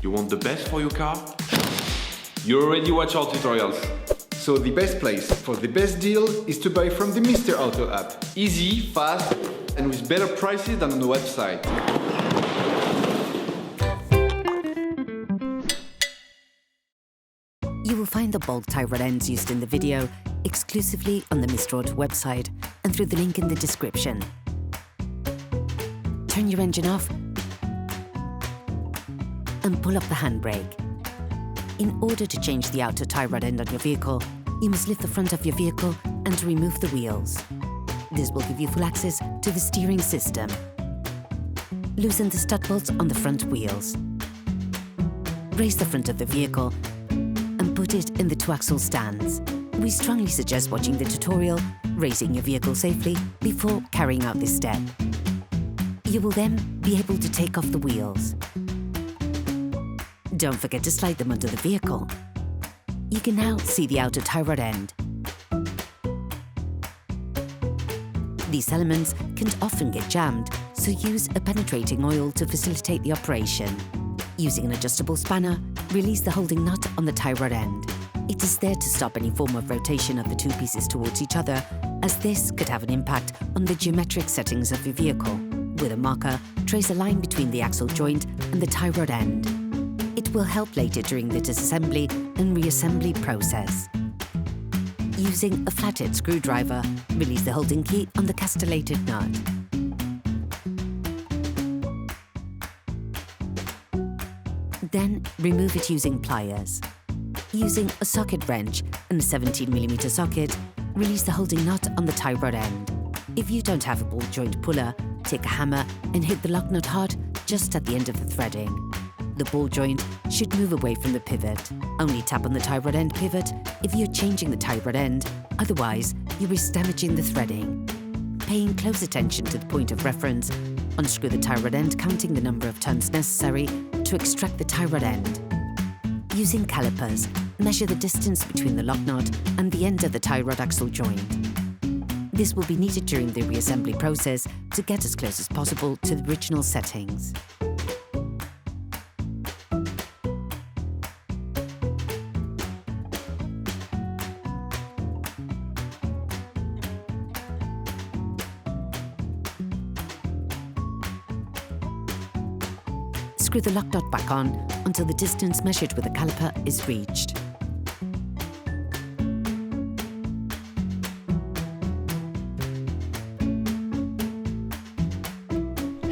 You want the best for your car? You already watch our tutorials. So the best place for the best deal is to buy from the Mr. Auto app. Easy, fast, and with better prices than on the website. You will find the bulk tie rod ends used in the video exclusively on the Mr. Auto website and through the link in the description. Turn your engine off and pull up the handbrake. In order to change the outer tie rod end on your vehicle, you must lift the front of your vehicle and remove the wheels. This will give you full access to the steering system. Loosen the stud bolts on the front wheels. Raise the front of the vehicle and put it in the two-axle stands. We strongly suggest watching the tutorial, raising your vehicle safely, before carrying out this step. You will then be able to take off the wheels. Don't forget to slide them under the vehicle. You can now see the outer tie rod end. These elements can often get jammed, so use a penetrating oil to facilitate the operation. Using an adjustable spanner, release the holding nut on the tie rod end. It is there to stop any form of rotation of the two pieces towards each other, as this could have an impact on the geometric settings of your vehicle. With a marker, trace a line between the axle joint and the tie rod end. It will help later during the disassembly and reassembly process. Using a flathead screwdriver, release the holding key on the castellated nut. Then remove it using pliers. Using a socket wrench and a 17mm socket, release the holding nut on the tie rod end. If you don't have a ball joint puller, take a hammer and hit the lock nut hard just at the end of the threading. The ball joint should move away from the pivot. Only tap on the tie rod end pivot if you're changing the tie rod end, otherwise you risk damaging the threading. Paying close attention to the point of reference, unscrew the tie rod end, counting the number of turns necessary to extract the tie rod end. Using calipers, measure the distance between the lock nut and the end of the tie rod axle joint. This will be needed during the reassembly process to get as close as possible to the original settings. Screw the lock nut back on until the distance measured with a caliper is reached.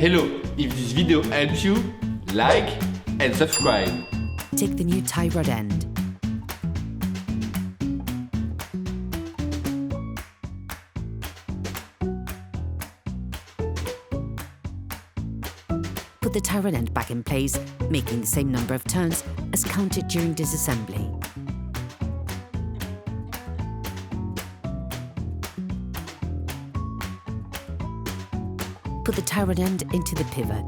Hello, if this video helps you, like and subscribe. Take the new tie rod end. Put the tie rod end back in place, making the same number of turns as counted during disassembly. Put the tie rod end into the pivot.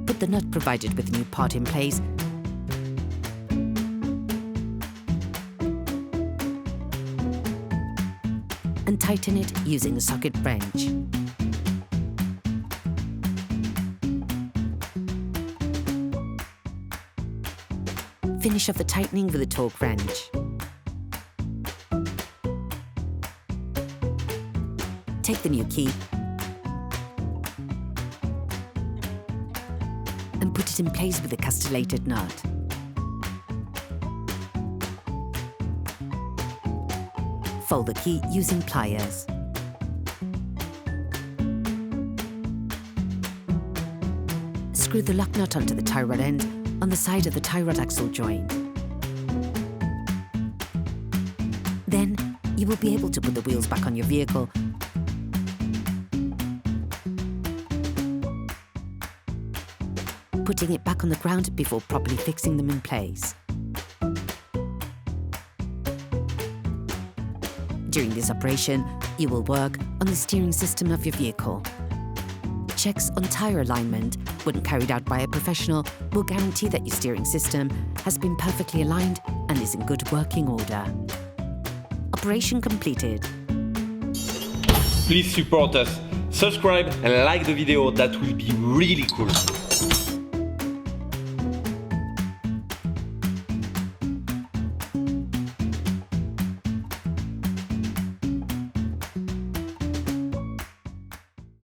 Put the nut provided with the new part in place and tighten it using a socket wrench. Finish off the tightening with a torque wrench. Take the new key and put it in place with a castellated nut. Fold the key using pliers. Screw the lock nut onto the tie rod end on the side of the tie rod axle joint. Then you will be able to put the wheels back on your vehicle putting it back on the ground before properly fixing them in place. During this operation, you will work on the steering system of your vehicle. Checks on tyre alignment, when carried out by a professional, will guarantee that your steering system has been perfectly aligned and is in good working order. Operation completed. Please support us. subscribe and like the video, that will be really cool.